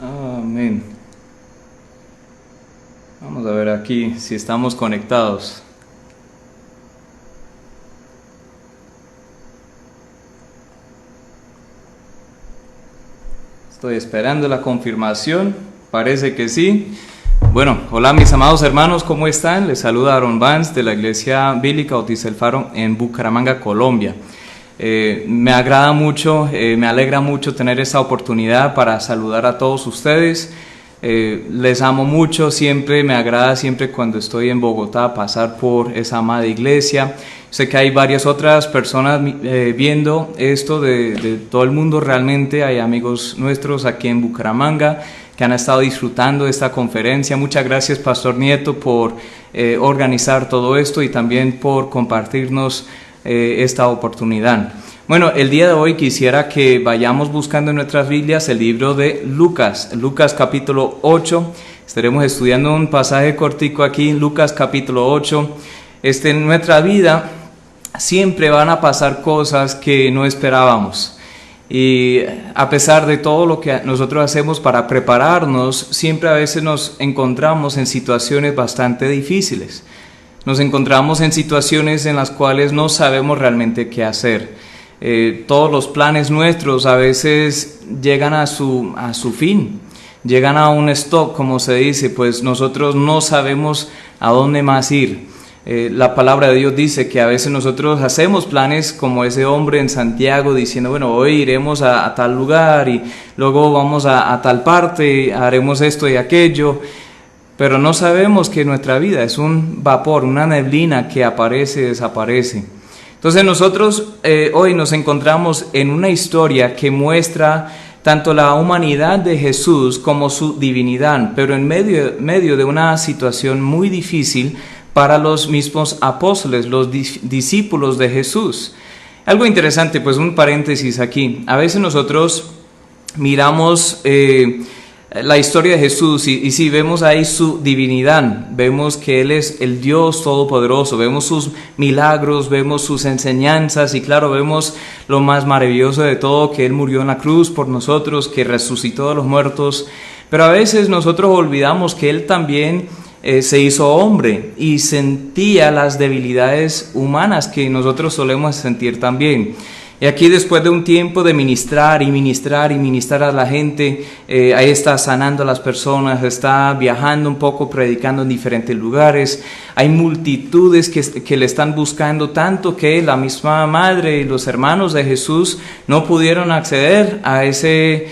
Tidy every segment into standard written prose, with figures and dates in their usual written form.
Amén. Vamos a ver aquí si estamos conectados. Estoy esperando la confirmación. Parece que sí. Bueno, hola mis amados hermanos, ¿cómo están? Les saluda Aaron Vance de la Iglesia Bíblica Bautista El Faro en Bucaramanga, Colombia. Me agrada mucho, me alegra mucho tener esta oportunidad para saludar a todos ustedes. Les amo mucho, siempre me agrada siempre cuando estoy en Bogotá pasar por esa amada iglesia. Sé que hay varias otras personas viendo esto de todo el mundo, realmente hay amigos nuestros aquí en Bucaramanga que han estado disfrutando de esta conferencia. Muchas gracias, Pastor Nieto, por organizar todo esto y también por compartirnos esta oportunidad. Bueno, el día de hoy quisiera que vayamos buscando en nuestras Biblias el libro de Lucas capítulo 8. Estaremos estudiando un pasaje cortico aquí, Lucas capítulo 8. En nuestra vida siempre van a pasar cosas que no esperábamos. Y a pesar de todo lo que nosotros hacemos para prepararnos, siempre a veces nos encontramos en situaciones bastante difíciles. Nos encontramos en situaciones en las cuales no sabemos realmente qué hacer. Todos los planes nuestros a veces llegan a su fin, llegan a un stop, como se dice, pues nosotros no sabemos a dónde más ir. La palabra de Dios dice que a veces nosotros hacemos planes como ese hombre en Santiago diciendo, bueno, hoy iremos a tal lugar y luego vamos a tal parte, haremos esto y aquello, pero no sabemos que nuestra vida es un vapor, una neblina que aparece y desaparece. Entonces nosotros hoy nos encontramos en una historia que muestra tanto la humanidad de Jesús como su divinidad, pero en medio de una situación muy difícil para los mismos apóstoles, los discípulos de Jesús. Algo interesante, pues un paréntesis aquí. A veces nosotros miramos la historia de Jesús y si vemos ahí su divinidad, vemos que Él es el Dios Todopoderoso, vemos sus milagros, vemos sus enseñanzas y claro, vemos lo más maravilloso de todo, que Él murió en la cruz por nosotros, que resucitó de los muertos, pero a veces nosotros olvidamos que Él también se hizo hombre y sentía las debilidades humanas que nosotros solemos sentir también. Y aquí después de un tiempo de ministrar a la gente, ahí está sanando a las personas, está viajando un poco, predicando en diferentes lugares. Hay multitudes que le están buscando tanto que la misma madre y los hermanos de Jesús no pudieron acceder a ese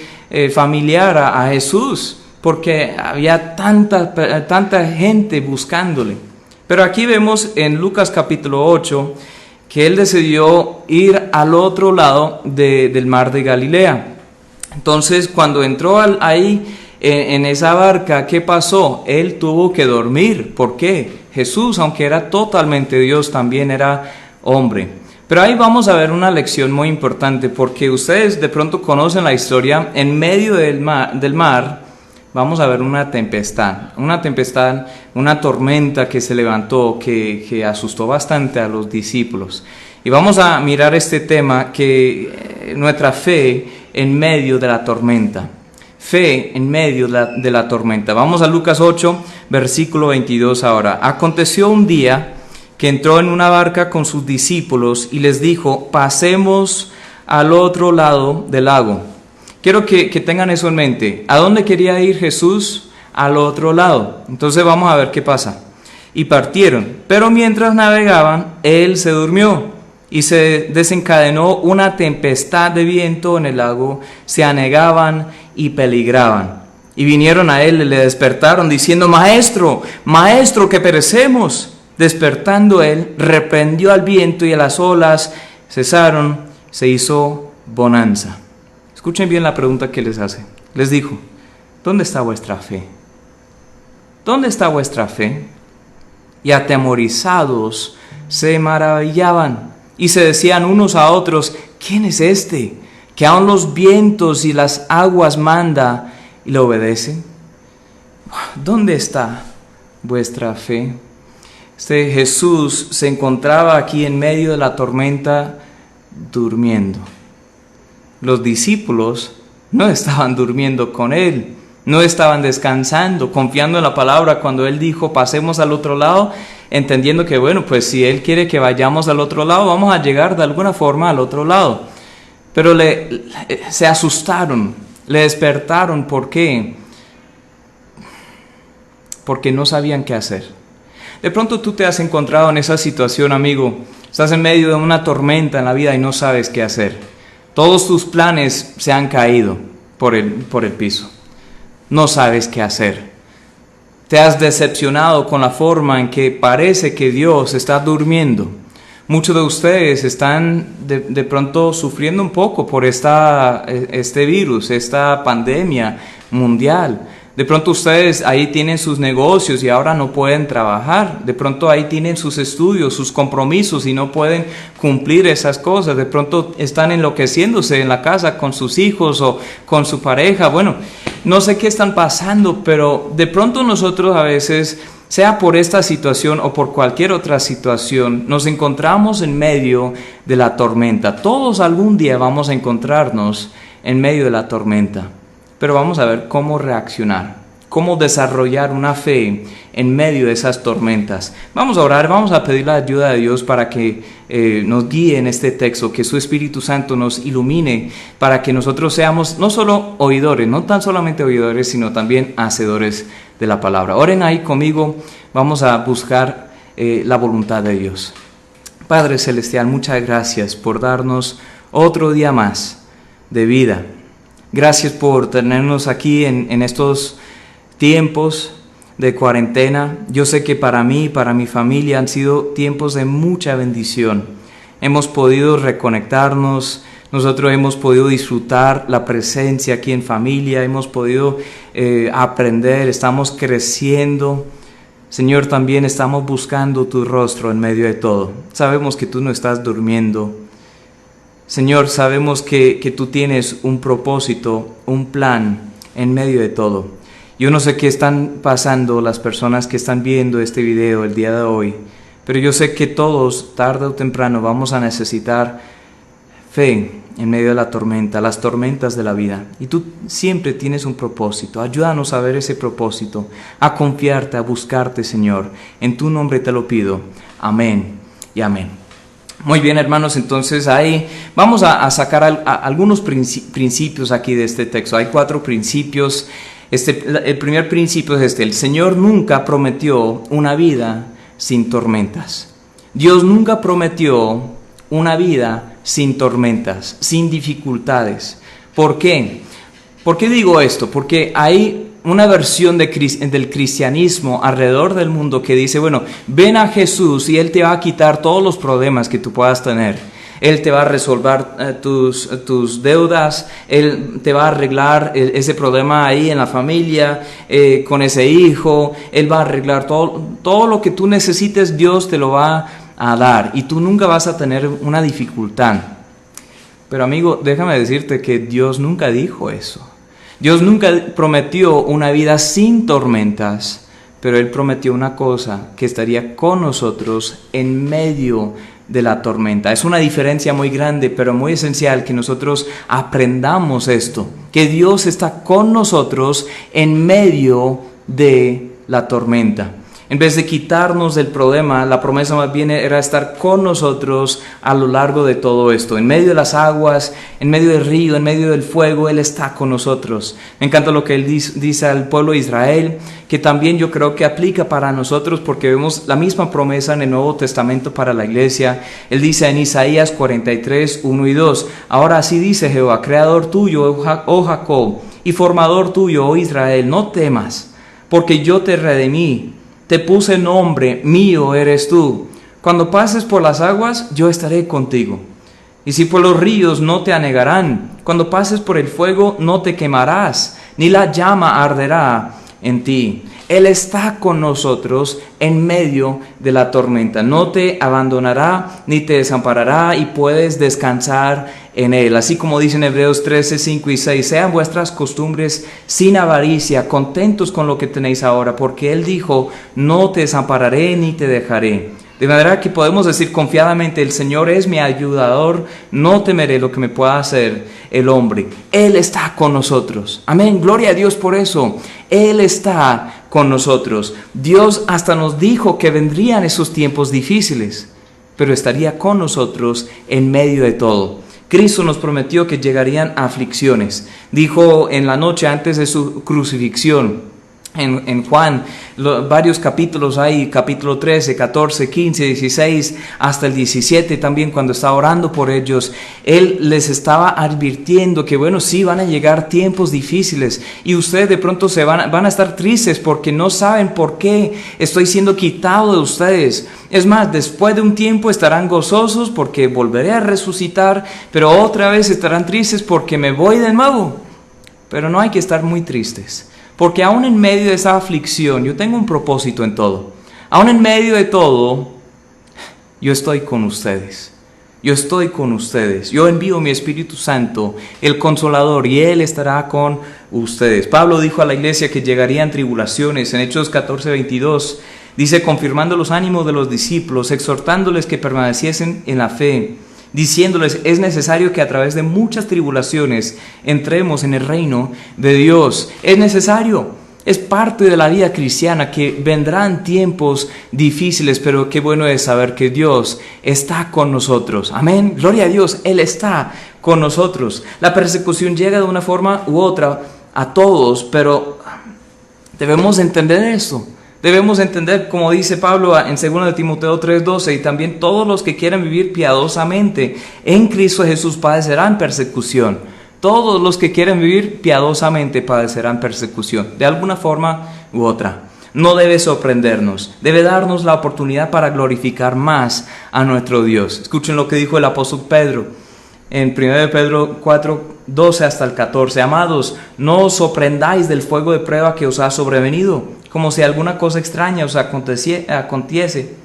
familiar, a Jesús, porque había tanta gente buscándole. Pero aquí vemos en Lucas capítulo 8, que él decidió ir al otro lado del mar de Galilea. Entonces, cuando entró ahí en esa barca, ¿qué pasó? Él tuvo que dormir. ¿Por qué? Jesús, aunque era totalmente Dios, también era hombre. Pero ahí vamos a ver una lección muy importante, porque ustedes de pronto conocen la historia. En medio del mar vamos a ver una tempestad, una tormenta que se levantó, que asustó bastante a los discípulos. Y vamos a mirar este tema, que nuestra fe en medio de la tormenta. Fe en medio de la tormenta. Vamos a Lucas 8, versículo 22 ahora. Aconteció un día que entró en una barca con sus discípulos y les dijo, pasemos al otro lado del lago. Quiero que tengan eso en mente. ¿A dónde quería ir Jesús? Al otro lado. Entonces vamos a ver qué pasa. Y partieron, pero mientras navegaban, él se durmió y se desencadenó una tempestad de viento en el lago. Se anegaban y peligraban. Y vinieron a él y le despertaron diciendo, Maestro, que perecemos. Despertando él, reprendió al viento y a las olas cesaron, se hizo bonanza. Escuchen bien la pregunta que les hace. Les dijo, ¿dónde está vuestra fe? ¿Dónde está vuestra fe? Y atemorizados se maravillaban y se decían unos a otros, ¿quién es este que aun los vientos y las aguas manda y le obedecen? ¿Dónde está vuestra fe? Jesús se encontraba aquí en medio de la tormenta durmiendo. Los discípulos no estaban durmiendo con él, No estaban descansando, confiando en la palabra cuando Él dijo, pasemos al otro lado, entendiendo que, bueno, pues si Él quiere que vayamos al otro lado, vamos a llegar de alguna forma al otro lado. Pero se asustaron, le despertaron. ¿Por qué? Porque no sabían qué hacer. De pronto tú te has encontrado en esa situación, amigo. Estás en medio de una tormenta en la vida y no sabes qué hacer. Todos tus planes se han caído por el piso. No sabes qué hacer. Te has decepcionado con la forma en que parece que Dios está durmiendo. Muchos de ustedes están de pronto sufriendo un poco por este virus, esta pandemia mundial. De pronto ustedes ahí tienen sus negocios y ahora no pueden trabajar. De pronto ahí tienen sus estudios, sus compromisos y no pueden cumplir esas cosas. De pronto están enloqueciéndose en la casa con sus hijos o con su pareja. Bueno, no sé qué están pasando, pero de pronto nosotros a veces, sea por esta situación o por cualquier otra situación, nos encontramos en medio de la tormenta. Todos algún día vamos a encontrarnos en medio de la tormenta. Pero vamos a ver cómo reaccionar, cómo desarrollar una fe en medio de esas tormentas. Vamos a orar, vamos a pedir la ayuda de Dios para que nos guíe en este texto, que su Espíritu Santo nos ilumine para que nosotros seamos no solo oidores, no tan solamente oidores, sino también hacedores de la palabra. Oren ahí conmigo, vamos a buscar la voluntad de Dios. Padre Celestial, muchas gracias por darnos otro día más de vida. Gracias por tenernos aquí en estos tiempos de cuarentena. Yo sé que para mí y para mi familia han sido tiempos de mucha bendición. Hemos podido reconectarnos, nosotros hemos podido disfrutar la presencia aquí en familia, hemos podido aprender, estamos creciendo. Señor, también estamos buscando tu rostro en medio de todo. Sabemos que tú no estás durmiendo. Señor, sabemos que tú tienes un propósito, un plan en medio de todo. Yo no sé qué están pasando las personas que están viendo este video el día de hoy, pero yo sé que todos, tarde o temprano, vamos a necesitar fe en medio de la tormenta, las tormentas de la vida. Y tú siempre tienes un propósito. Ayúdanos a ver ese propósito, a confiarte, a buscarte, Señor. En tu nombre te lo pido. Amén y amén. Muy bien, hermanos, entonces ahí vamos a sacar algunos principios aquí de este texto. Hay 4 principios. El primer principio es este: el Señor nunca prometió una vida sin tormentas. Dios nunca prometió una vida sin tormentas, sin dificultades. ¿Por qué? ¿Por qué digo esto? Porque hay una versión del cristianismo alrededor del mundo que dice, bueno, ven a Jesús y Él te va a quitar todos los problemas que tú puedas tener. Él te va a resolver tus deudas, Él te va a arreglar ese problema ahí en la familia, con ese hijo, Él va a arreglar todo lo que tú necesites, Dios te lo va a dar y tú nunca vas a tener una dificultad. Pero amigo, déjame decirte que Dios nunca dijo eso. Dios nunca prometió una vida sin tormentas, pero Él prometió una cosa, que estaría con nosotros en medio de la tormenta. Es una diferencia muy grande, pero muy esencial que nosotros aprendamos esto, que Dios está con nosotros en medio de la tormenta. En vez de quitarnos del problema, la promesa más bien era estar con nosotros a lo largo de todo esto. En medio de las aguas, en medio del río, en medio del fuego, Él está con nosotros. Me encanta lo que Él dice al pueblo de Israel, que también yo creo que aplica para nosotros, porque vemos la misma promesa en el Nuevo Testamento para la iglesia. Él dice en Isaías 43, 1 y 2, ahora así dice Jehová, creador tuyo, oh Jacob, y formador tuyo, oh Israel, no temas, porque yo te redimí. Te puse nombre, mío eres tú. Cuando pases por las aguas, yo estaré contigo. Y si por los ríos, no te anegarán. Cuando pases por el fuego, no te quemarás, ni la llama arderá en ti. Él está con nosotros en medio de la tormenta. No te abandonará, ni te desamparará, y puedes descansar en Él. Así como dice en Hebreos 13, 5 y 6, sean vuestras costumbres sin avaricia, contentos con lo que tenéis ahora, porque Él dijo, no te desampararé ni te dejaré. De manera que podemos decir confiadamente, el Señor es mi ayudador, no temeré lo que me pueda hacer. el hombre. Él está con nosotros. Amén, gloria a Dios por eso. Él está con nosotros. Dios hasta nos dijo que vendrían esos tiempos difíciles, pero estaría con nosotros en medio de todo. Cristo nos prometió que llegarían aflicciones. Dijo en la noche antes de su crucifixión, en Juan, varios capítulos hay, capítulo 13, 14, 15, 16, hasta el 17 también, cuando estaba orando por ellos, Él les estaba advirtiendo que bueno, sí van a llegar tiempos difíciles y ustedes de pronto van a estar tristes porque no saben por qué estoy siendo quitado de ustedes. Es más, después de un tiempo estarán gozosos porque volveré a resucitar, pero otra vez estarán tristes porque me voy de nuevo. Pero no hay que estar muy tristes. Porque aún en medio de esa aflicción, yo tengo un propósito en todo. Aún en medio de todo, yo estoy con ustedes. Yo estoy con ustedes. Yo envío mi Espíritu Santo, el Consolador, y Él estará con ustedes. Pablo dijo a la iglesia que llegarían tribulaciones. En Hechos 14:22, dice, confirmando los ánimos de los discípulos, exhortándoles que permaneciesen en la fe, diciéndoles, es necesario que a través de muchas tribulaciones entremos en el reino de Dios. Es necesario, es parte de la vida cristiana que vendrán tiempos difíciles, pero qué bueno es saber que Dios está con nosotros. Amén, gloria a Dios, Él está con nosotros. La persecución llega de una forma u otra a todos, pero debemos entender esto. Debemos entender, como dice Pablo en 2 de Timoteo 3:12, y también todos los que quieran vivir piadosamente en Cristo Jesús padecerán persecución. Todos los que quieren vivir piadosamente padecerán persecución, de alguna forma u otra. No debe sorprendernos, debe darnos la oportunidad para glorificar más a nuestro Dios. Escuchen lo que dijo el apóstol Pedro en 1 de Pedro 4:12 hasta el 14. Amados, no os sorprendáis del fuego de prueba que os ha sobrevenido, como si alguna cosa extraña os aconteciese,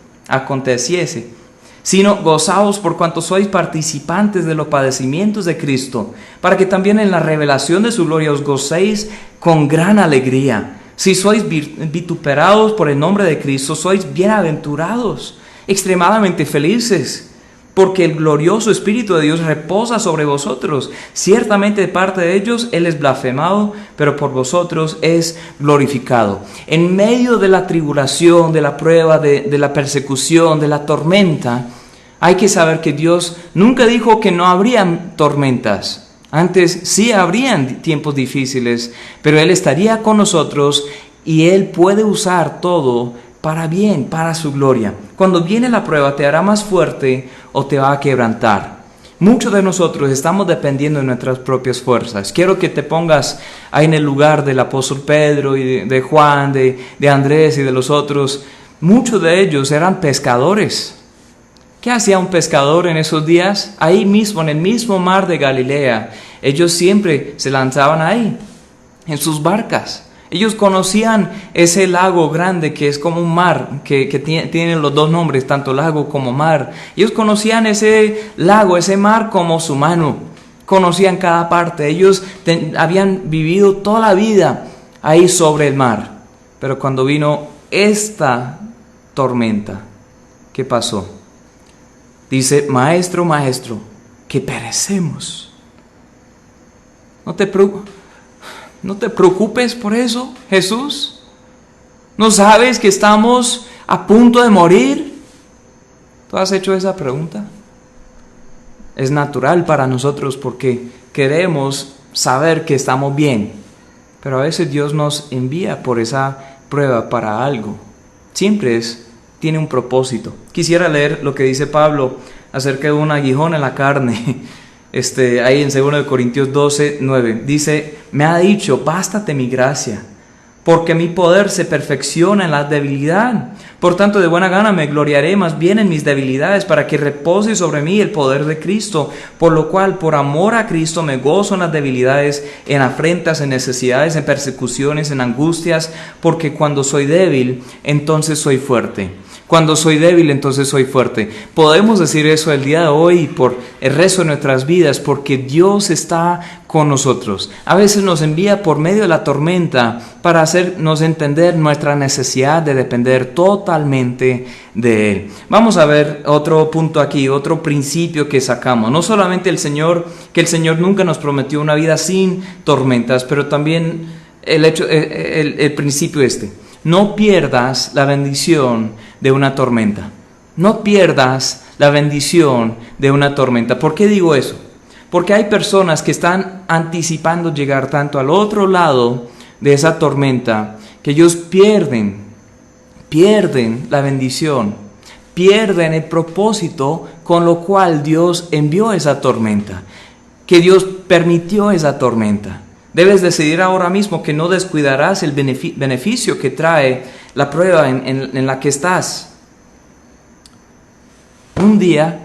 sino gozaos por cuanto sois participantes de los padecimientos de Cristo, para que también en la revelación de su gloria os gocéis con gran alegría. Si sois vituperados por el nombre de Cristo, sois bienaventurados, extremadamente felices, porque el glorioso Espíritu de Dios reposa sobre vosotros. Ciertamente de parte de ellos Él es blasfemado, pero por vosotros es glorificado. En medio de la tribulación, de la prueba, de la persecución, de la tormenta, hay que saber que Dios nunca dijo que no habrían tormentas. Antes sí habrían tiempos difíciles, pero Él estaría con nosotros y Él puede usar todo para bien, para su gloria. Cuando viene la prueba, ¿te hará más fuerte o te va a quebrantar? Muchos de nosotros estamos dependiendo de nuestras propias fuerzas. Quiero que te pongas ahí en el lugar del apóstol Pedro y de Juan, de Andrés y de los otros. Muchos de ellos eran pescadores. ¿Qué hacía un pescador en esos días? Ahí mismo, en el mismo mar de Galilea, ellos siempre se lanzaban ahí, en sus barcas. Ellos conocían ese lago grande que es como un mar, que tiene los dos nombres, tanto lago como mar. Ellos conocían ese lago, ese mar como su mano. Conocían cada parte. Ellos habían vivido toda la vida ahí sobre el mar. Pero cuando vino esta tormenta, ¿qué pasó? Dice, maestro, maestro, que perecemos. No te preocupes por eso, Jesús. ¿No sabes que estamos a punto de morir? ¿Tú has hecho esa pregunta? Es natural para nosotros porque queremos saber que estamos bien. Pero a veces Dios nos envía por esa prueba para algo. Siempre tiene un propósito. Quisiera leer lo que dice Pablo acerca de un aguijón en la carne. Ahí en 2 Corintios 12:9 dice, me ha dicho, bástate mi gracia, porque mi poder se perfecciona en la debilidad. Por tanto, de buena gana me gloriaré más bien en mis debilidades, para que repose sobre mí el poder de Cristo. Por lo cual, por amor a Cristo, me gozo en las debilidades, en afrentas, en necesidades, en persecuciones, en angustias, porque cuando soy débil, entonces soy fuerte. Cuando soy débil, entonces soy fuerte. Podemos decir eso el día de hoy y por el resto de nuestras vidas, porque Dios está con nosotros. A veces nos envía por medio de la tormenta para hacernos entender nuestra necesidad de depender totalmente de Él. Vamos a ver otro punto aquí, otro principio que sacamos. No solamente el Señor nunca nos prometió una vida sin tormentas, pero también el principio no pierdas la bendición de una tormenta. No pierdas la bendición de una tormenta. ¿Por qué digo eso? Porque hay personas que están anticipando llegar tanto al otro lado de esa tormenta que ellos pierden la bendición, pierden el propósito con lo cual Dios envió esa tormenta, que Dios permitió esa tormenta. Debes decidir ahora mismo que no descuidarás el beneficio que trae la prueba en la que estás. Un día,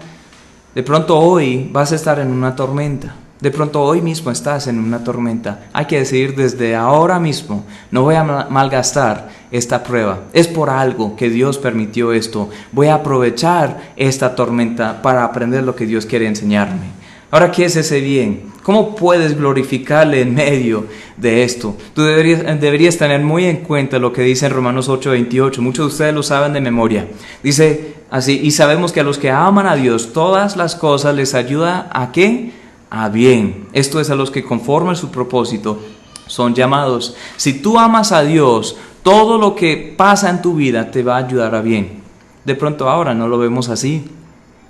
de pronto hoy, vas a estar en una tormenta. De pronto hoy mismo estás en una tormenta. Hay que decidir desde ahora mismo, no voy a malgastar esta prueba. Es por algo que Dios permitió esto. Voy a aprovechar esta tormenta para aprender lo que Dios quiere enseñarme. Ahora, ¿qué es ese bien? ¿Cómo puedes glorificarle en medio de esto? Tú deberías tener muy en cuenta lo que dice en Romanos 8:28. Muchos de ustedes lo saben de memoria. Dice así: y sabemos que a los que aman a Dios, todas las cosas les ayuda ¿a qué? A bien. Esto es a los que conforme a su propósito son llamados. Si tú amas a Dios, todo lo que pasa en tu vida te va a ayudar a bien. De pronto ahora no lo vemos así.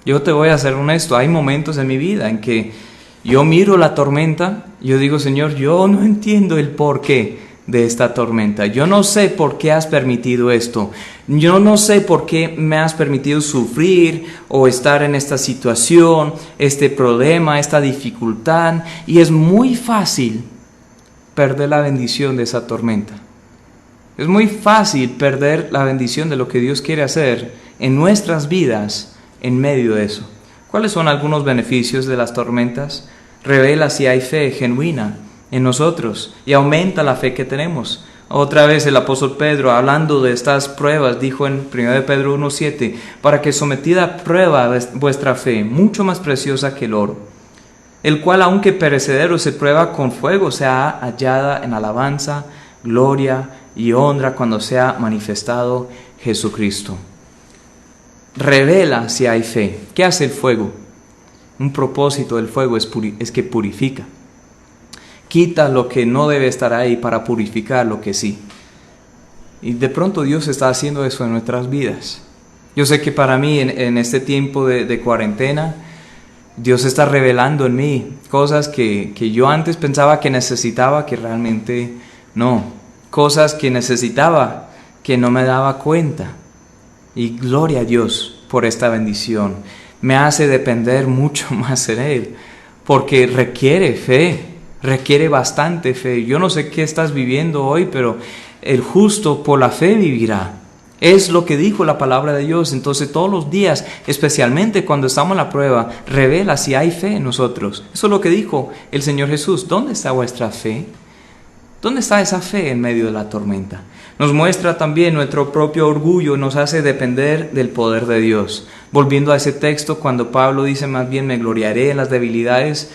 Yo te voy a ser honesto, hay momentos en mi vida en que yo miro la tormenta, yo digo: Señor, yo no entiendo el porqué de esta tormenta. Yo no sé por qué has permitido esto. Yo no sé por qué me has permitido sufrir o estar en esta situación, este problema, esta dificultad. Y es muy fácil perder la bendición de esa tormenta. Es muy fácil perder la bendición de lo que Dios quiere hacer en nuestras vidas en medio de eso. ¿Cuáles son algunos beneficios de las tormentas? Revela si hay fe genuina en nosotros y aumenta la fe que tenemos. Otra vez el apóstol Pedro, hablando de estas pruebas, dijo en 1 Pedro 1:7, para que sometida a prueba vuestra fe, mucho más preciosa que el oro, el cual aunque perecedero se prueba con fuego, sea hallada en alabanza, gloria y honra cuando sea manifestado Jesucristo. Revela si hay fe. ¿Qué hace el fuego? Un propósito del fuego es que purifica. Quita lo que no debe estar ahí para purificar lo que sí. Y de pronto Dios está haciendo eso en nuestras vidas. Yo sé que para mí en este tiempo de cuarentena, Dios está revelando en mí cosas que yo antes pensaba que necesitaba, que realmente no. Cosas que necesitaba, que no me daba cuenta. Y gloria a Dios por esta bendición. Me hace depender mucho más en Él, porque requiere fe, requiere bastante fe. Yo no sé qué estás viviendo hoy, pero el justo por la fe vivirá. Es lo que dijo la palabra de Dios. Entonces todos los días, especialmente cuando estamos en la prueba, revela si hay fe en nosotros. Eso es lo que dijo el Señor Jesús. ¿Dónde está vuestra fe? ¿Dónde está esa fe en medio de la tormenta? Nos muestra también nuestro propio orgullo, nos hace depender del poder de Dios. Volviendo a ese texto, cuando Pablo dice más bien me gloriaré en las debilidades,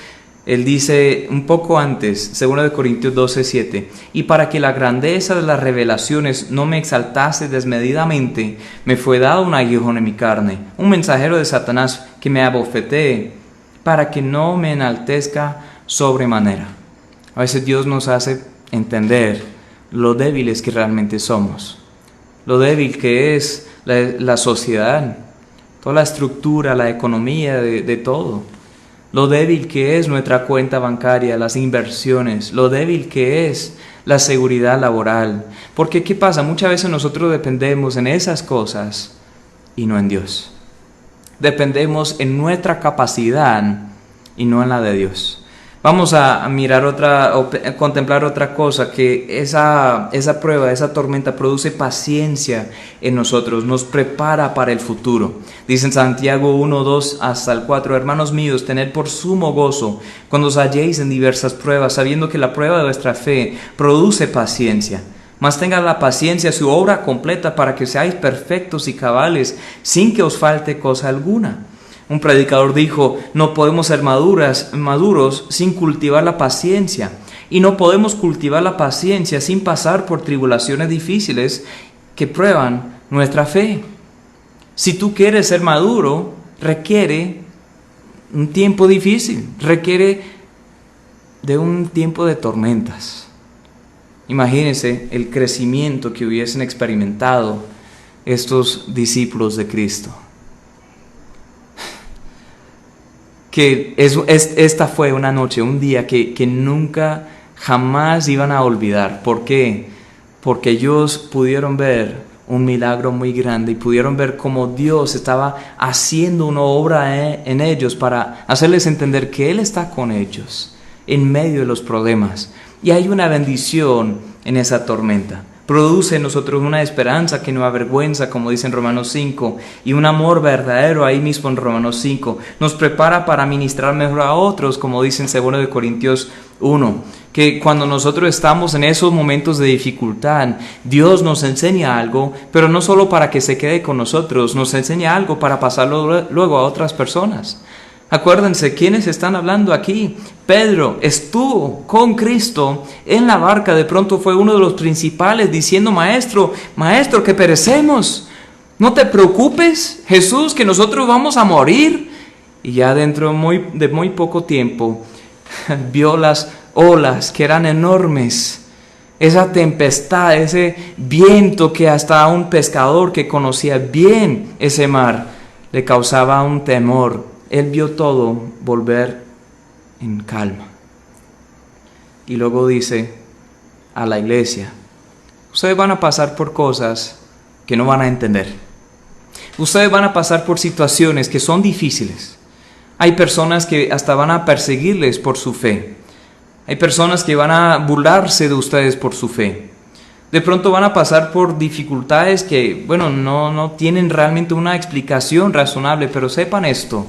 él dice un poco antes, 2 Corintios 12:7, y para que la grandeza de las revelaciones no me exaltase desmedidamente, me fue dado un aguijón en mi carne, un mensajero de Satanás que me abofetee, para que no me enaltezca sobremanera. A veces Dios nos hace entender lo débiles que realmente somos, lo débil que es la sociedad, toda la estructura, la economía de todo, lo débil que es nuestra cuenta bancaria, las inversiones, lo débil que es la seguridad laboral. Porque ¿qué pasa? Muchas veces nosotros dependemos en esas cosas y no en Dios. Dependemos en nuestra capacidad y no en la de Dios. Vamos a mirar a contemplar otra cosa, que esa prueba, esa tormenta produce paciencia en nosotros, nos prepara para el futuro. Dice en Santiago 1:2 hasta el 4, hermanos míos, tened por sumo gozo cuando os halléis en diversas pruebas, sabiendo que la prueba de vuestra fe produce paciencia. mas tenga la paciencia su obra completa para que seáis perfectos y cabales, sin que os falte cosa alguna. Un predicador dijo, no podemos ser maduros sin cultivar la paciencia, y no podemos cultivar la paciencia sin pasar por tribulaciones difíciles que prueban nuestra fe. Si tú quieres ser maduro, requiere un tiempo difícil, requiere de un tiempo de tormentas. Imagínense el crecimiento que hubiesen experimentado estos discípulos de Cristo. Que esta fue una noche, un día que nunca, jamás iban a olvidar. ¿Por qué? Porque ellos pudieron ver un milagro muy grande y pudieron ver cómo Dios estaba haciendo una obra en ellos para hacerles entender que Él está con ellos en medio de los problemas. Y hay una bendición en esa tormenta. Produce en nosotros una esperanza que no avergüenza, como dice en Romanos 5, y un amor verdadero ahí mismo en Romanos 5. Nos prepara para ministrar mejor a otros, como dice en 2 Corintios 1, que cuando nosotros estamos en esos momentos de dificultad, Dios nos enseña algo, pero no solo para que se quede con nosotros, nos enseña algo para pasarlo luego a otras personas. Acuérdense, ¿quiénes están hablando aquí? Pedro estuvo con Cristo en la barca, de pronto fue uno de los principales diciendo, maestro, que perecemos. No te preocupes, Jesús, que nosotros vamos a morir. Y ya dentro de muy poco tiempo vio las olas que eran enormes, esa tempestad, ese viento que hasta a un pescador que conocía bien ese mar le causaba un temor. Él vio todo volver en calma. Y luego dice a la iglesia, ustedes van a pasar por cosas que no van a entender. Ustedes van a pasar por situaciones que son difíciles. Hay personas que hasta van a perseguirles por su fe. Hay personas que van a burlarse de ustedes por su fe. De pronto van a pasar por dificultades que, no tienen realmente una explicación razonable, pero sepan esto.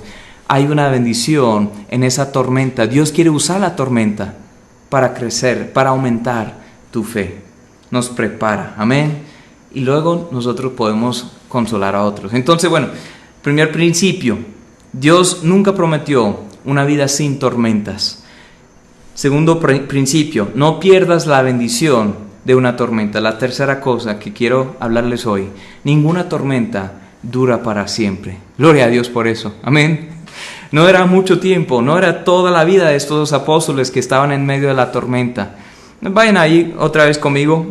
Hay una bendición en esa tormenta. Dios quiere usar la tormenta para crecer, para aumentar tu fe. Nos prepara, amén. Y luego nosotros podemos consolar a otros. Entonces, primer principio, Dios nunca prometió una vida sin tormentas. Segundo principio, no pierdas la bendición de una tormenta. La tercera cosa que quiero hablarles hoy, ninguna tormenta dura para siempre. Gloria a Dios por eso, amén. No era mucho tiempo, no era toda la vida de estos dos apóstoles que estaban en medio de la tormenta. Vayan ahí otra vez conmigo.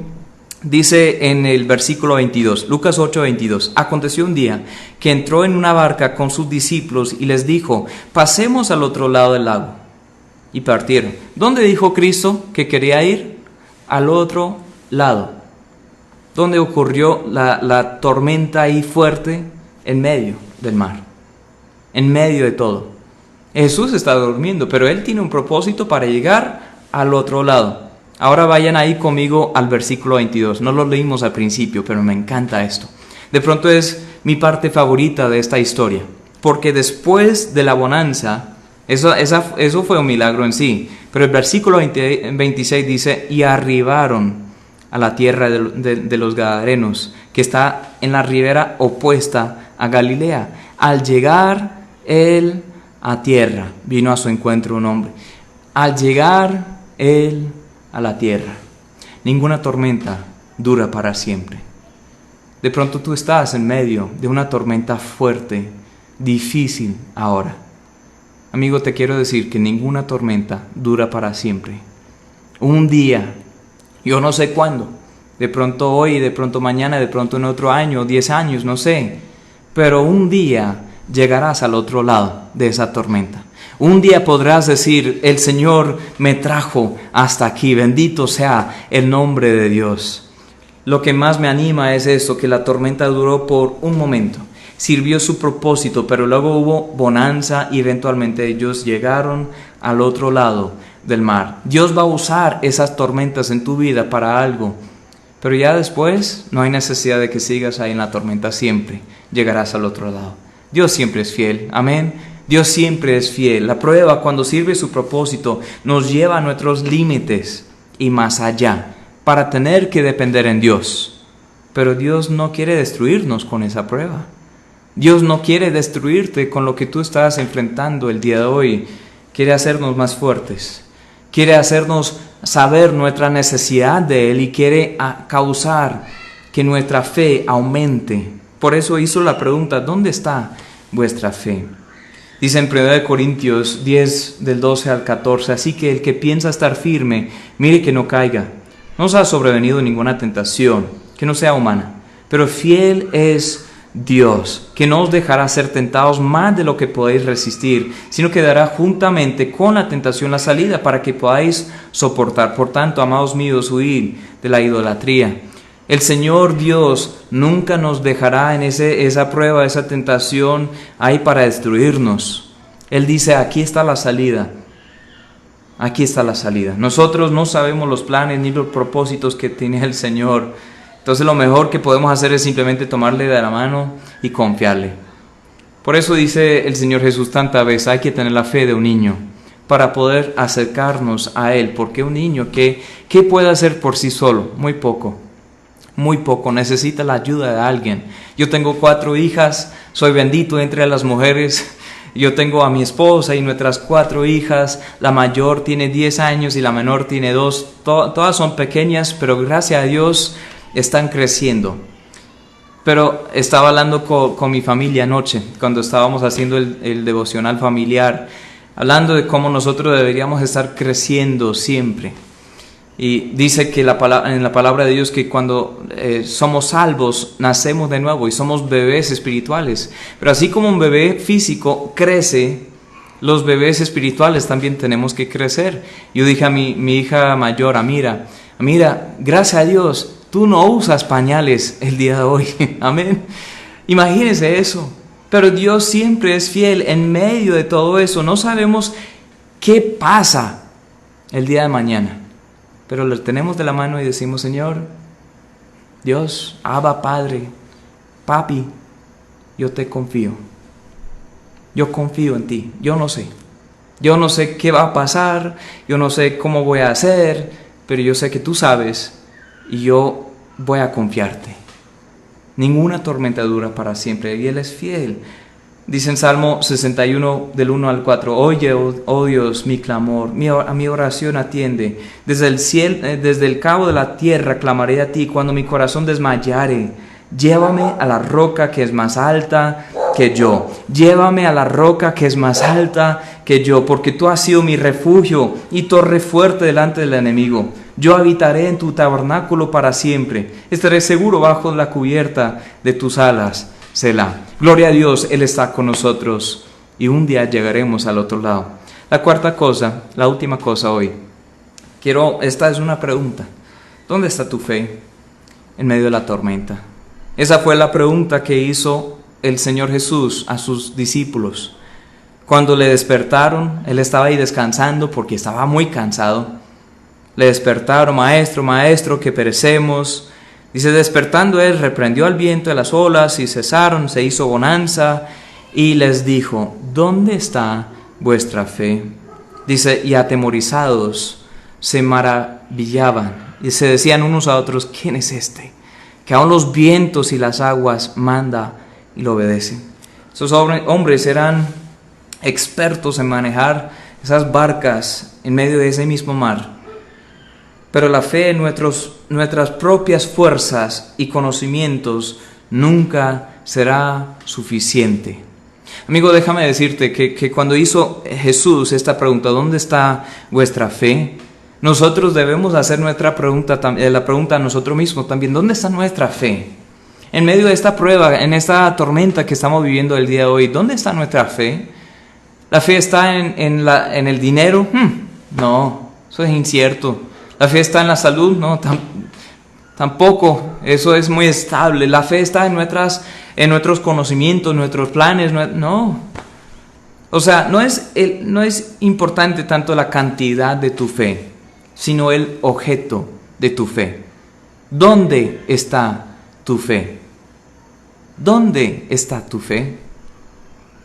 Dice en el versículo 22, Lucas 8:22, aconteció un día que entró en una barca con sus discípulos y les dijo, pasemos al otro lado del lago. Y partieron. ¿Dónde dijo Cristo que quería ir? Al otro lado. ¿Dónde ocurrió la tormenta ahí fuerte? En medio del mar. En medio de todo. Jesús está durmiendo, pero Él tiene un propósito para llegar al otro lado. Ahora vayan ahí conmigo al versículo 22. No lo leímos al principio, pero me encanta esto. De pronto es mi parte favorita de esta historia. Porque después de la bonanza, eso fue un milagro en sí. Pero el versículo 26 dice, y arribaron a la tierra de los Gadarenos, que está en la ribera opuesta a Galilea. Al llegar Él a tierra, vino a su encuentro un hombre. Al llegar Él a la tierra, ninguna tormenta dura para siempre. De pronto tú estás en medio de una tormenta fuerte, difícil ahora. Amigo, te quiero decir que ninguna tormenta dura para siempre. Un día, yo no sé cuándo, de pronto hoy, de pronto mañana, de pronto en otro año, 10 años, no sé. Pero un día llegarás al otro lado de esa tormenta. Un día podrás decir, el Señor me trajo hasta aquí, bendito sea el nombre de Dios. Lo que más me anima es eso, que la tormenta duró por un momento. Sirvió su propósito, pero luego hubo bonanza y eventualmente ellos llegaron al otro lado del mar. Dios va a usar esas tormentas en tu vida para algo, pero ya después no hay necesidad de que sigas ahí en la tormenta siempre. Llegarás al otro lado. Dios siempre es fiel, amén. Dios siempre es fiel. La prueba, cuando sirve su propósito, nos lleva a nuestros límites y más allá. para tener que depender en Dios. Pero Dios no quiere destruirnos con esa prueba. Dios no quiere destruirte con lo que tú estás enfrentando el día de hoy. Quiere hacernos más fuertes. Quiere hacernos saber nuestra necesidad de Él y quiere causar que nuestra fe aumente. Por eso hizo la pregunta, ¿dónde está vuestra fe? Dice en 1 Corintios 10, del 12 al 14, así que el que piensa estar firme, mire que no caiga. No os ha sobrevenido ninguna tentación que no sea humana, pero fiel es Dios, que no os dejará ser tentados más de lo que podéis resistir, sino que dará juntamente con la tentación la salida para que podáis soportar. Por tanto, amados míos, huid de la idolatría. El Señor Dios nunca nos dejará en esa prueba, esa tentación ahí para destruirnos. Él dice, aquí está la salida. Aquí está la salida. Nosotros no sabemos los planes ni los propósitos que tiene el Señor. Entonces lo mejor que podemos hacer es simplemente tomarle de la mano y confiarle. Por eso dice el Señor Jesús tantas veces, hay que tener la fe de un niño para poder acercarnos a Él. Porque un niño, ¿qué puede hacer por sí solo? Muy poco. Muy poco, necesita la ayuda de alguien. Yo tengo 4 hijas, soy bendito entre las mujeres. Yo tengo a mi esposa y nuestras 4 hijas. La mayor tiene 10 años y la menor tiene 2. Todas son pequeñas, pero gracias a Dios están creciendo. Pero estaba hablando con mi familia anoche, cuando estábamos haciendo el devocional familiar, hablando de cómo nosotros deberíamos estar creciendo siempre. Y dice que en la palabra de Dios que cuando somos salvos, nacemos de nuevo y somos bebés espirituales. Pero así como un bebé físico crece, los bebés espirituales también tenemos que crecer. Yo dije a mi hija mayor, Amira, gracias a Dios, tú no usas pañales el día de hoy. Amén. Imagínense eso. Pero Dios siempre es fiel en medio de todo eso. No sabemos qué pasa el día de mañana. Pero lo tenemos de la mano y decimos, Señor, Dios, Abba, Padre, Papi, yo te confío. Yo confío en ti. Yo no sé qué va a pasar, yo no sé cómo voy a hacer, pero yo sé que tú sabes y yo voy a confiarte. Ninguna tormenta dura para siempre y Él es fiel. Dice en Salmo 61, del 1 al 4, oye, oh Dios, mi clamor, a mi oración atiende. Desde el cielo, desde el cabo de la tierra clamaré a ti cuando mi corazón desmayare. Llévame a la roca que es más alta que yo. Llévame a la roca que es más alta que yo, porque tú has sido mi refugio y torre fuerte delante del enemigo. Yo habitaré en tu tabernáculo para siempre. Estaré seguro bajo la cubierta de tus alas. Selah. Gloria a Dios, Él está con nosotros y un día llegaremos al otro lado. La cuarta cosa, la última cosa hoy. Esta es una pregunta. ¿Dónde está tu fe en medio de la tormenta? Esa fue la pregunta que hizo el Señor Jesús a sus discípulos. Cuando le despertaron, Él estaba ahí descansando porque estaba muy cansado. Le despertaron, maestro, que perecemos. Dice, despertando Él, reprendió al viento de las olas y cesaron, se hizo bonanza y les dijo, ¿dónde está vuestra fe? Dice, y atemorizados se maravillaban y se decían unos a otros, ¿quién es este? Que aun los vientos y las aguas manda y lo obedecen. Esos hombres eran expertos en manejar esas barcas en medio de ese mismo mar. Pero la fe en nuestras propias fuerzas y conocimientos nunca será suficiente. Amigo, déjame decirte que cuando hizo Jesús esta pregunta, ¿dónde está vuestra fe? Nosotros debemos hacer la pregunta a nosotros mismos también, ¿dónde está nuestra fe? En medio de esta prueba, en esta tormenta que estamos viviendo el día de hoy, ¿dónde está nuestra fe? ¿La fe está en el dinero? No, eso es incierto. ¿La fe está en la salud? No, tampoco, eso es muy estable. La fe está en nuestros conocimientos, nuestros planes, no. O sea, no es importante tanto la cantidad de tu fe, sino el objeto de tu fe. ¿Dónde está tu fe? ¿Dónde está tu fe?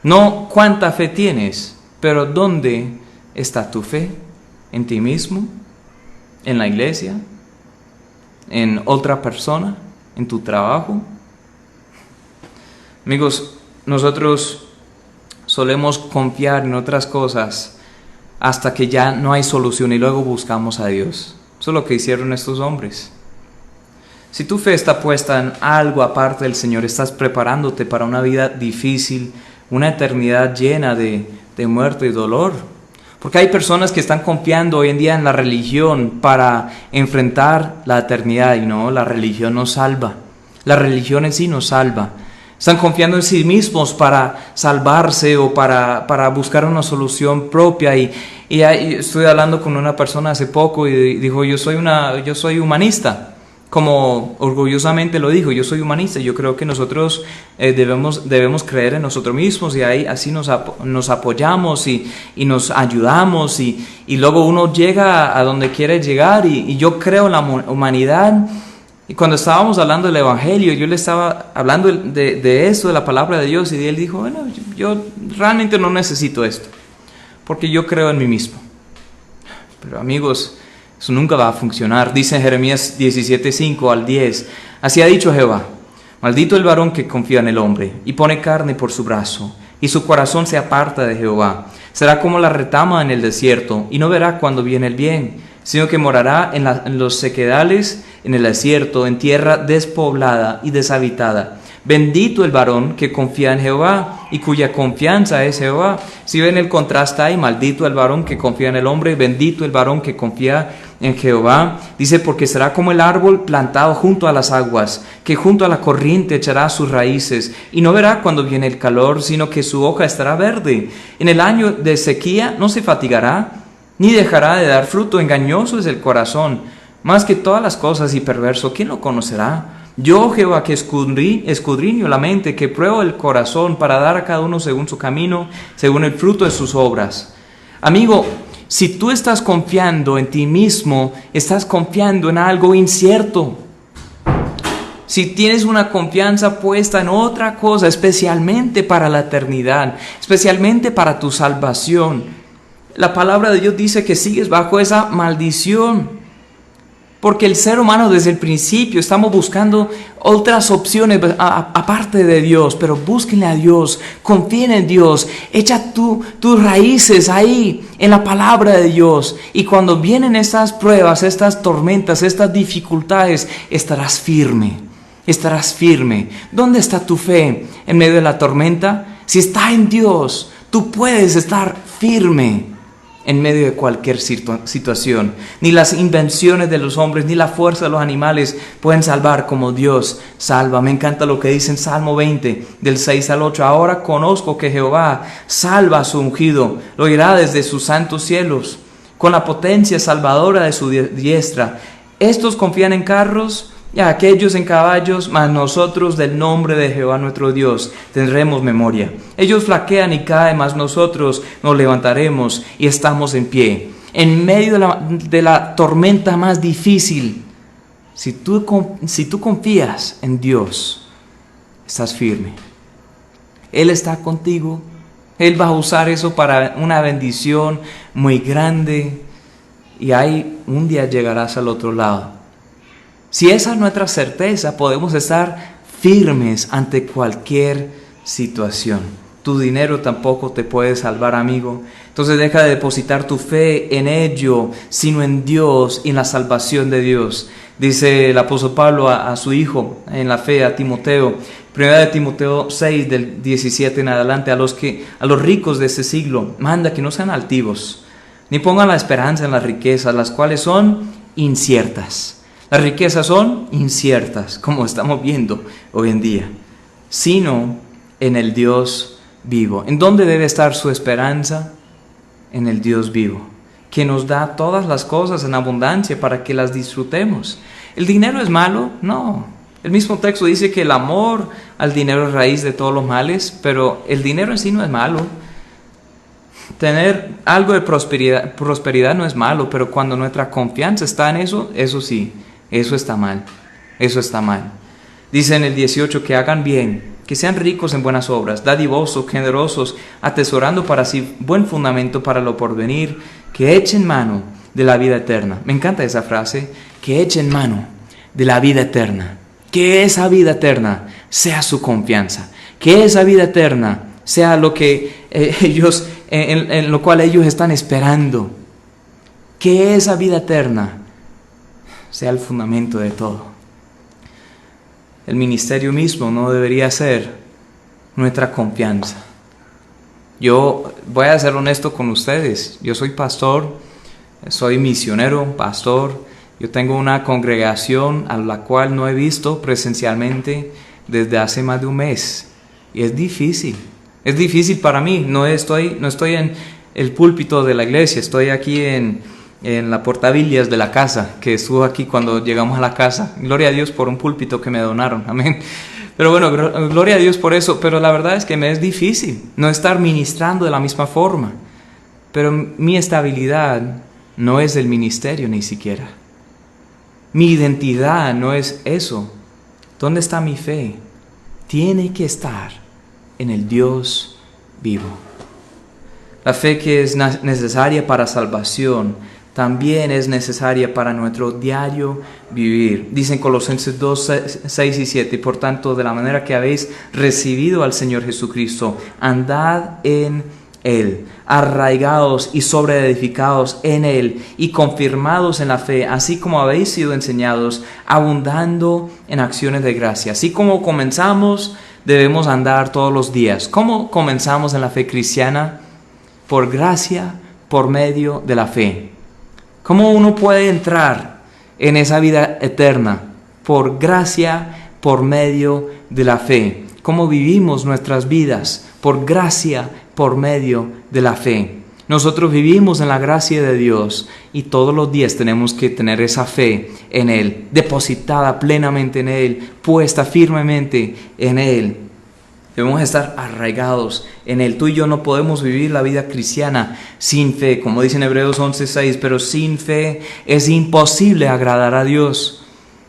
No cuánta fe tienes, pero ¿dónde está tu fe? ¿En ti mismo? ¿En la iglesia? en otra persona, en tu trabajo? Amigos, nosotros solemos confiar en otras cosas hasta que ya no hay solución y luego buscamos a Dios. Eso es lo que hicieron estos hombres. Si tu fe está puesta en algo aparte del Señor, estás preparándote para una vida difícil, una eternidad llena de muerte y dolor. Porque hay personas que están confiando hoy en día en la religión para enfrentar la eternidad y no, la religión no salva. La religión en sí no salva. Están confiando en sí mismos para salvarse o para buscar una solución propia. Y estoy hablando con una persona hace poco y dijo, yo soy humanista. Como orgullosamente lo dijo, yo soy humanista. Yo creo que nosotros debemos creer en nosotros mismos y ahí así nos apoyamos y nos ayudamos y luego uno llega a donde quiere llegar y yo creo en la humanidad. Y cuando estábamos hablando del Evangelio, yo le estaba hablando de esto, de la palabra de Dios, y él dijo, bueno, yo realmente no necesito esto, porque yo creo en mí mismo. Pero amigos, eso nunca va a funcionar. Dice en Jeremías 17:5 al 10, así ha dicho Jehová, maldito el varón que confía en el hombre, y pone carne por su brazo, y su corazón se aparta de Jehová. Será como la retama en el desierto, y no verá cuando viene el bien, sino que morará en los sequedales, en el desierto, en tierra despoblada y deshabitada. Bendito el varón que confía en Jehová y cuya confianza es Jehová. Si ven el contraste ahí, maldito el varón que confía en el hombre, bendito el varón que confía en Jehová. Dice, porque será como el árbol plantado junto a las aguas, que junto a la corriente echará sus raíces, y no verá cuando viene el calor, sino que su hoja estará verde. En el año de sequía no se fatigará, ni dejará de dar fruto. Engañoso es el corazón, más que todas las cosas, y perverso, ¿quién lo conocerá? Yo, Jehová, que escudriño la mente, que pruebo el corazón, para dar a cada uno según su camino, según el fruto de sus obras. Amigo, si tú estás confiando en ti mismo, estás confiando en algo incierto. Si tienes una confianza puesta en otra cosa, especialmente para la eternidad, especialmente para tu salvación, la palabra de Dios dice que sigues bajo esa maldición. Porque el ser humano desde el principio estamos buscando otras opciones aparte de Dios, pero búsquenle a Dios, confíen en Dios, echa tus raíces ahí en la palabra de Dios, y cuando vienen estas pruebas, estas tormentas, estas dificultades, estarás firme, estarás firme. ¿Dónde está tu fe en medio de la tormenta? Si está en Dios, tú puedes estar firme en medio de cualquier situación. Ni las invenciones de los hombres, ni la fuerza de los animales pueden salvar como Dios salva. Me encanta lo que dice en Salmo 20, del 6 al 8. Ahora conozco que Jehová salva a su ungido, lo oirá desde sus santos cielos, con la potencia salvadora de su diestra. Estos confían en carros y aquellos en caballos, mas nosotros del nombre de Jehová nuestro Dios tendremos memoria. Ellos flaquean y caen, mas nosotros nos levantaremos y estamos en pie. En medio de la tormenta más difícil, si tú confías en Dios, estás firme. Él está contigo. Él va a usar eso para una bendición muy grande, y ahí un día llegarás al otro lado. Si esa es nuestra certeza, podemos estar firmes ante cualquier situación. Tu dinero tampoco te puede salvar, amigo. Entonces deja de depositar tu fe en ello, sino en Dios y en la salvación de Dios. Dice el apóstol Pablo a su hijo en la fe, a Timoteo, 1 Timoteo 6, del 17 en adelante, a los ricos de este siglo, manda que no sean altivos, ni pongan la esperanza en las riquezas, las cuales son inciertas. Las riquezas son inciertas, como estamos viendo hoy en día, sino en el Dios vivo. ¿En dónde debe estar su esperanza? En el Dios vivo, que nos da todas las cosas en abundancia para que las disfrutemos. ¿El dinero es malo? No. El mismo texto dice que el amor al dinero es raíz de todos los males, pero el dinero en sí no es malo. Tener algo de prosperidad no es malo, pero cuando nuestra confianza está en eso, eso sí. Eso está mal, eso está mal. Dice en el 18, que hagan bien, que sean ricos en buenas obras, dadivosos, generosos, atesorando para sí buen fundamento para lo porvenir, que echen mano de la vida eterna. Me encanta esa frase, que echen mano de la vida eterna. Que esa vida eterna sea su confianza. Que esa vida eterna sea lo que ellos, en lo cual ellos están esperando. Que esa vida eterna sea el fundamento de todo. El ministerio mismo no debería ser nuestra confianza. Yo voy a ser honesto con ustedes. Yo soy pastor, soy misionero, pastor. Yo tengo una congregación a la cual no he visto presencialmente desde hace más de un mes. Y es difícil. Es difícil para mí. No estoy en el púlpito de la iglesia. Estoy aquí en la portavillas de la casa, que estuvo aquí cuando llegamos a la casa. Gloria a Dios por un púlpito que me donaron. Amén. Pero bueno, gloria a Dios por eso. Pero la verdad es que me es difícil no estar ministrando de la misma forma. Pero mi estabilidad no es el ministerio ni siquiera. Mi identidad no es eso. ¿Dónde está mi fe? Tiene que estar en el Dios vivo. La fe que es necesaria para salvación también es necesaria para nuestro diario vivir. Dicen Colosenses 2, 6 y 7, por tanto, de la manera que habéis recibido al Señor Jesucristo, andad en Él, arraigados y sobreedificados en Él y confirmados en la fe, así como habéis sido enseñados, abundando en acciones de gracia. Así como comenzamos, debemos andar todos los días. ¿Cómo comenzamos en la fe cristiana? Por gracia, por medio de la fe. ¿Cómo uno puede entrar en esa vida eterna? Por gracia, por medio de la fe. ¿Cómo vivimos nuestras vidas? Por gracia, por medio de la fe. Nosotros vivimos en la gracia de Dios y todos los días tenemos que tener esa fe en Él, depositada plenamente en Él, puesta firmemente en Él. Debemos estar arraigados en Él. Tú y yo no podemos vivir la vida cristiana sin fe, como dice en Hebreos 11:6, pero sin fe es imposible agradar a Dios.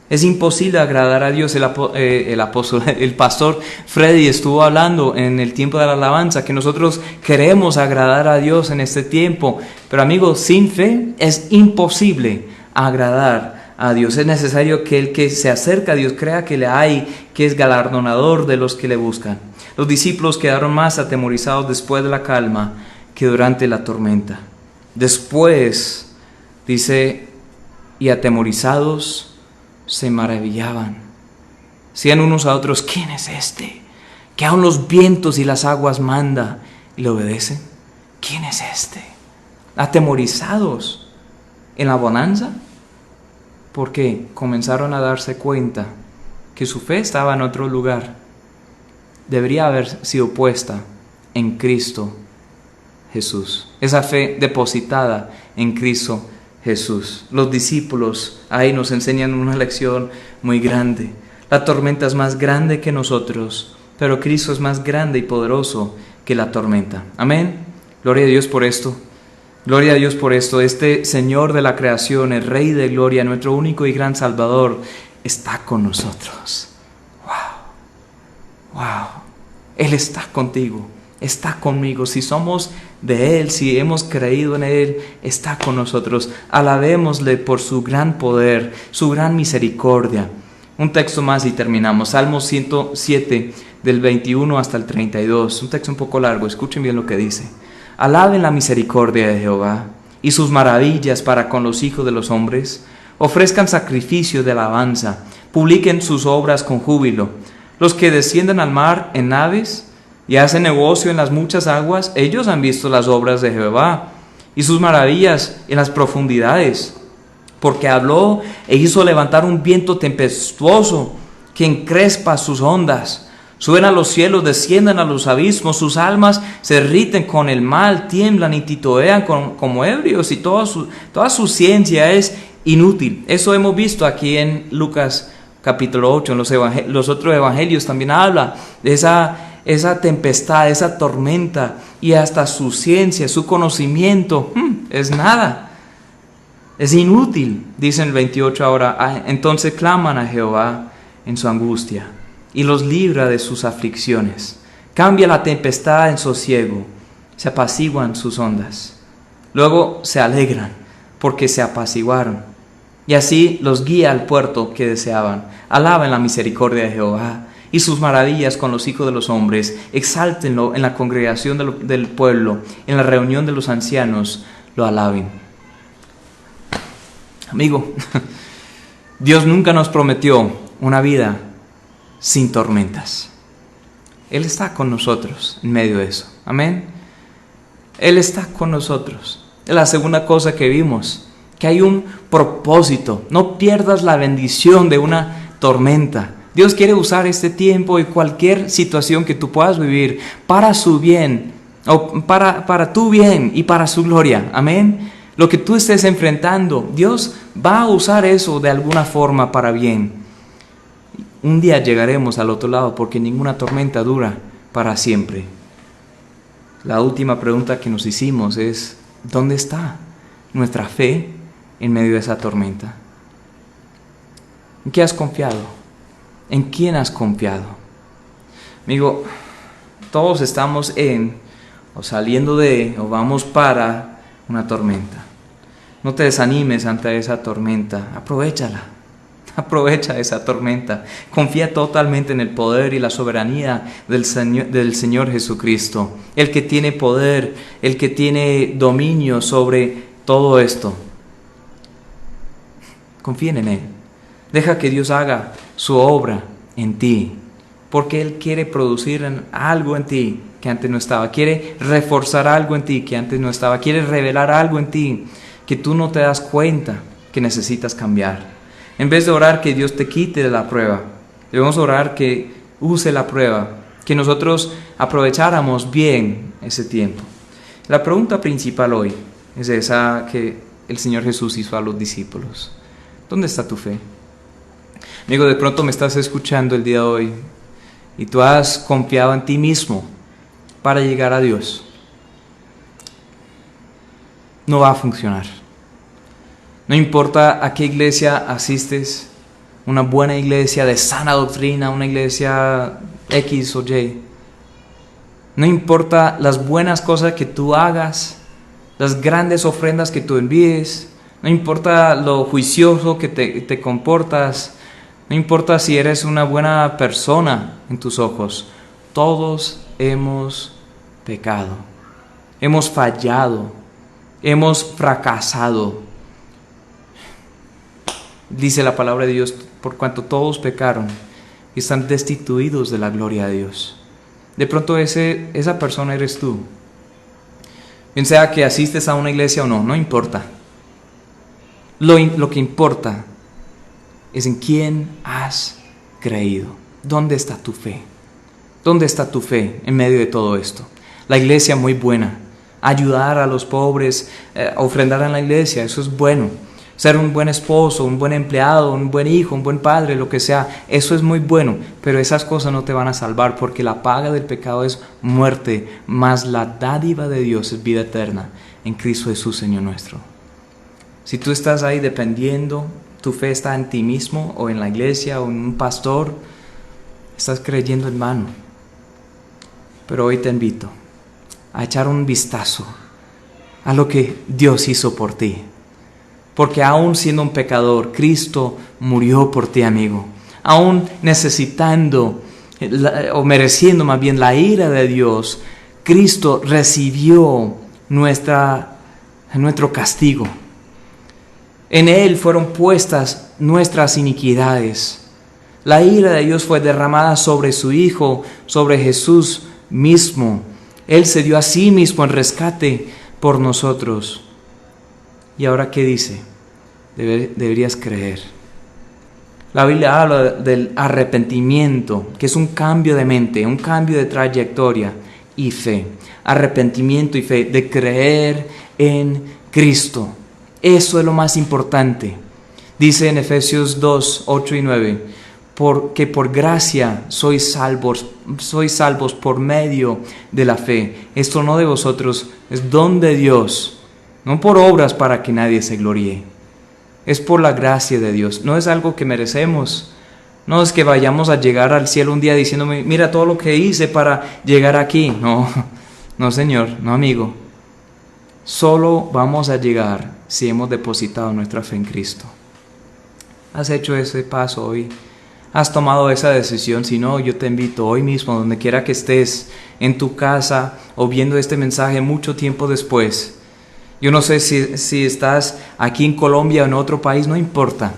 Es imposible agradar a Dios. El pastor Freddy estuvo hablando en el tiempo de la alabanza que nosotros queremos agradar a Dios en este tiempo. Pero amigos, sin fe es imposible agradar a Dios. Es necesario que el que se acerca a Dios crea que le hay, que es galardonador de los que le buscan. Los discípulos quedaron más atemorizados después de la calma que durante la tormenta. Después, dice, y atemorizados, se maravillaban. Decían unos a otros, ¿quién es este? Que aun los vientos y las aguas manda y le obedecen. ¿Quién es este? Atemorizados en la bonanza, porque comenzaron a darse cuenta que su fe estaba en otro lugar. Debería haber sido puesta en Cristo Jesús. Esa fe depositada en Cristo Jesús. Los discípulos ahí nos enseñan una lección muy grande. La tormenta es más grande que nosotros, pero Cristo es más grande y poderoso que la tormenta. Amén. Gloria a Dios por esto. Gloria a Dios por esto. Este Señor de la creación, el Rey de gloria, nuestro único y gran Salvador, está con nosotros. Wow. Él está contigo, está conmigo. Si somos de Él, si hemos creído en Él, está con nosotros. Alabémosle por su gran poder, su gran misericordia. Un texto más y terminamos. Salmo 107, del 21 hasta el 32. Un texto un poco largo, escuchen bien lo que dice. Alaben la misericordia de Jehová y sus maravillas para con los hijos de los hombres. Ofrezcan sacrificio de alabanza, publiquen sus obras con júbilo. Los que descienden al mar en naves y hacen negocio en las muchas aguas, ellos han visto las obras de Jehová y sus maravillas en las profundidades. Porque habló e hizo levantar un viento tempestuoso que encrespa sus ondas. Suben a los cielos, descienden a los abismos, sus almas se irriten con el mal, tiemblan y titubean como ebrios y toda su ciencia es inútil. Eso hemos visto aquí en Lucas capítulo 8, en los otros evangelios también habla de esa tempestad, esa tormenta, y hasta su ciencia, su conocimiento, es nada, es inútil, dice en el 28 ahora. Entonces claman a Jehová en su angustia y los libra de sus aflicciones. Cambia la tempestad en sosiego, se apaciguan sus ondas. Luego se alegran porque se apaciguaron. y así los guía al puerto que deseaban. Alaben la misericordia de Jehová y sus maravillas con los hijos de los hombres. Exáltenlo en la congregación del pueblo, en la reunión de los ancianos, lo alaben. Amigo, Dios nunca nos prometió una vida sin tormentas. Él está con nosotros en medio de eso. Amén. Él está con nosotros. Es la segunda cosa que vimos, que hay un propósito. No pierdas la bendición de una tormenta. Dios quiere usar este tiempo y cualquier situación que tú puedas vivir para su bien, o para tu bien y para su gloria. Amén. Lo que tú estés enfrentando, Dios va a usar eso de alguna forma para bien. Un día llegaremos al otro lado porque ninguna tormenta dura para siempre. La última pregunta que nos hicimos es, ¿dónde está nuestra fe en medio de esa tormenta? ¿En qué has confiado? ¿En quién has confiado? Amigo, todos estamos o saliendo o vamos para una tormenta. No te desanimes ante esa tormenta, aprovechala. Aprovecha esa tormenta. Confía totalmente en el poder y la soberanía del Señor Jesucristo. El que tiene poder, el que tiene dominio sobre todo esto. Confía en Él. Deja que Dios haga su obra en ti. Porque Él quiere producir algo en ti que antes no estaba. Quiere reforzar algo en ti que antes no estaba. Quiere revelar algo en ti que tú no te das cuenta que necesitas cambiar. En vez de orar que Dios te quite de la prueba, debemos orar que use la prueba, que nosotros aprovecháramos bien ese tiempo. La pregunta principal hoy es esa que el Señor Jesús hizo a los discípulos. ¿Dónde está tu fe? Amigo, de pronto me estás escuchando el día de hoy y tú has confiado en ti mismo para llegar a Dios. No va a funcionar. No importa a qué iglesia asistes, una buena iglesia de sana doctrina, una iglesia X o Y. No importa las buenas cosas que tú hagas, las grandes ofrendas que tú envíes, no importa lo juicioso que te comportas, no importa si eres una buena persona en tus ojos. Todos hemos pecado, hemos fallado, hemos fracasado. Dice la palabra de Dios, por cuanto todos pecaron y están destituidos de la gloria de Dios. De pronto esa persona eres tú. Bien sea que asistes a una iglesia o no, no importa. Lo que importa es en quién has creído. ¿Dónde está tu fe? ¿Dónde está tu fe en medio de todo esto? La iglesia muy buena. Ayudar a los pobres, ofrendar en la iglesia, eso es bueno. Ser un buen esposo, un buen empleado, un buen hijo, un buen padre, lo que sea, eso es muy bueno, pero esas cosas no te van a salvar porque la paga del pecado es muerte, mas la dádiva de Dios es vida eterna en Cristo Jesús, Señor nuestro. Si tú estás ahí dependiendo, tu fe está en ti mismo o en la iglesia o en un pastor, estás creyendo en vano. Pero hoy te invito a echar un vistazo a lo que Dios hizo por ti. Porque aún siendo un pecador, Cristo murió por ti, amigo. Aún necesitando o mereciendo más bien la ira de Dios, Cristo recibió nuestro castigo. En Él fueron puestas nuestras iniquidades. La ira de Dios fue derramada sobre su Hijo, sobre Jesús mismo. Él se dio a sí mismo en rescate por nosotros. ¿Y ahora qué dice? Deberías creer. La Biblia habla del arrepentimiento, que es un cambio de mente, un cambio de trayectoria y fe. Arrepentimiento y fe, de creer en Cristo. Eso es lo más importante. Dice en Efesios 2, 8 y 9, porque por gracia sois salvos por medio de la fe. Esto no de vosotros, es don de Dios. No por obras para que nadie se gloríe. Es por la gracia de Dios. No es algo que merecemos. No es que vayamos a llegar al cielo un día diciéndome, mira todo lo que hice para llegar aquí. No Señor, no amigo. Solo vamos a llegar si hemos depositado nuestra fe en Cristo. has hecho ese paso hoy, has tomado esa decisión. Si no, yo te invito hoy mismo, donde quiera que estés, en tu casa o viendo este mensaje mucho tiempo después. Yo no sé si estás aquí en Colombia o en otro país, no importa.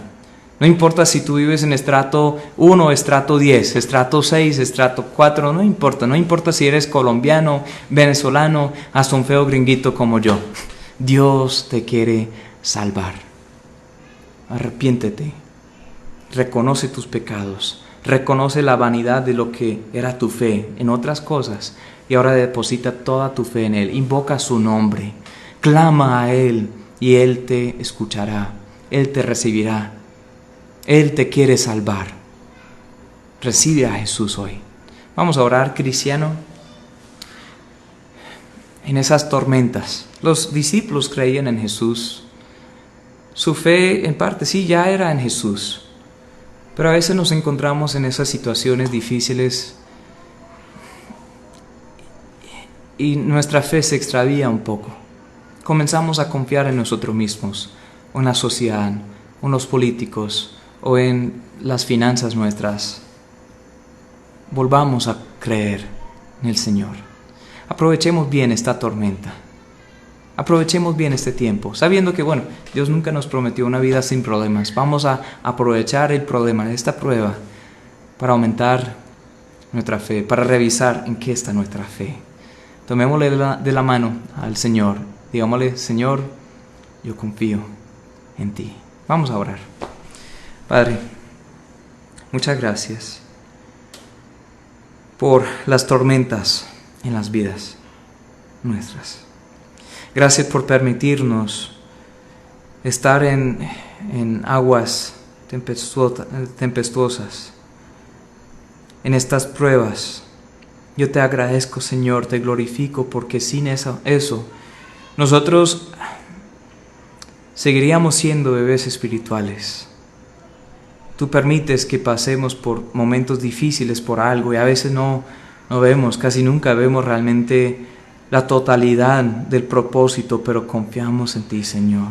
No importa si tú vives en estrato 1, estrato 10, estrato 6, estrato 4, no importa. No importa si eres colombiano, venezolano, hasta un feo gringuito como yo. Dios te quiere salvar. Arrepiéntete. Reconoce tus pecados. Reconoce la vanidad de lo que era tu fe en otras cosas. Y ahora deposita toda tu fe en Él. Invoca su nombre. Clama a Él y Él te escuchará. Él te recibirá. Él te quiere salvar. Recibe a Jesús hoy. Vamos a orar, cristiano. En esas tormentas, los discípulos creían en Jesús. Su fe, en parte, sí, ya era en Jesús. Pero a veces nos encontramos en esas situaciones difíciles y nuestra fe se extravía un poco. Comenzamos a confiar en nosotros mismos, o en la sociedad, o en los políticos, o en las finanzas nuestras. Volvamos a creer en el Señor. Aprovechemos bien esta tormenta. Aprovechemos bien este tiempo, sabiendo que, Dios nunca nos prometió una vida sin problemas. Vamos a aprovechar el problema de esta prueba para aumentar nuestra fe, para revisar en qué está nuestra fe. Tomémosle de la mano al Señor. Digámosle: Señor, yo confío en ti. Vamos a orar. Padre, muchas gracias por las tormentas en las vidas nuestras. Gracias por permitirnos estar en aguas tempestuosas, en estas pruebas. Yo te agradezco, Señor, te glorifico, porque sin eso nosotros seguiríamos siendo bebés espirituales. Tú permites que pasemos por momentos difíciles por algo y a veces no vemos, casi nunca vemos realmente la totalidad del propósito, pero confiamos en ti, Señor.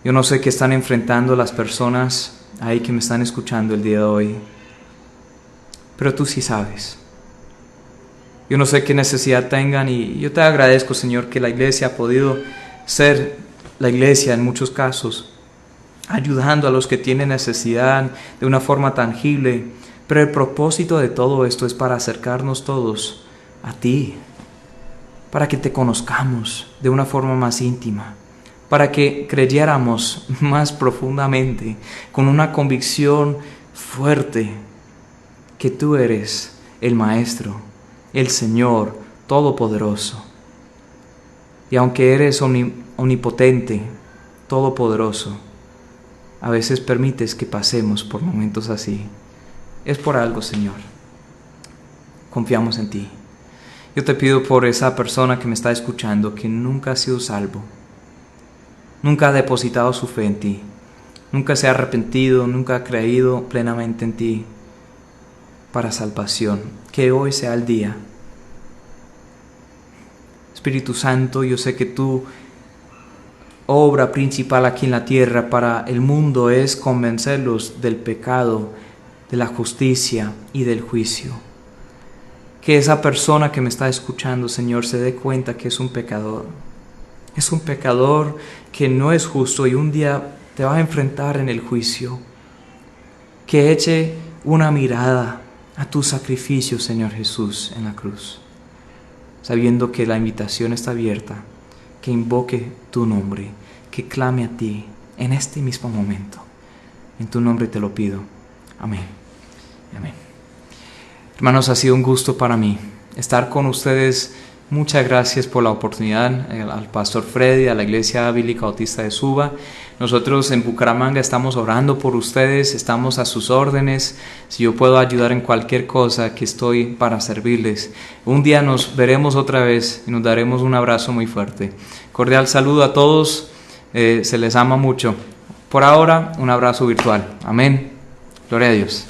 Yo no sé qué están enfrentando las personas ahí que me están escuchando el día de hoy, pero tú sí sabes. Yo no sé qué necesidad tengan y yo te agradezco, Señor, que la iglesia ha podido ser la iglesia en muchos casos, ayudando a los que tienen necesidad de una forma tangible. Pero el propósito de todo esto es para acercarnos todos a ti, para que te conozcamos de una forma más íntima, para que creyéramos más profundamente, con una convicción fuerte, que tú eres el Maestro, el Señor Todopoderoso. Y aunque eres omnipotente, todopoderoso, a veces permites que pasemos por momentos así. Es por algo, Señor. Confiamos en ti. Yo te pido por esa persona que me está escuchando, que nunca ha sido salvo, nunca ha depositado su fe en ti, nunca se ha arrepentido, nunca ha creído plenamente en ti para salvación. Que hoy sea el día. Espíritu Santo, yo sé que tu obra principal aquí en la tierra para el mundo es convencerlos del pecado, de la justicia y del juicio. Que esa persona que me está escuchando, Señor, se dé cuenta que es un pecador. Es un pecador que no es justo y un día te va a enfrentar en el juicio. Que eche una mirada a tu sacrificio, Señor Jesús, en la cruz, sabiendo que la invitación está abierta, que invoque tu nombre, que clame a ti en este mismo momento. En tu nombre te lo pido. Amén. Amén. Hermanos, ha sido un gusto para mí estar con ustedes. Muchas gracias por la oportunidad, al pastor Freddy, a la Iglesia Bíblica Bautista de Suba. Nosotros en Bucaramanga estamos orando por ustedes, estamos a sus órdenes. Si yo puedo ayudar en cualquier cosa, aquí estoy para servirles. Un día nos veremos otra vez y nos daremos un abrazo muy fuerte. Cordial saludo a todos, se les ama mucho. Por ahora, un abrazo virtual. Amén. Gloria a Dios.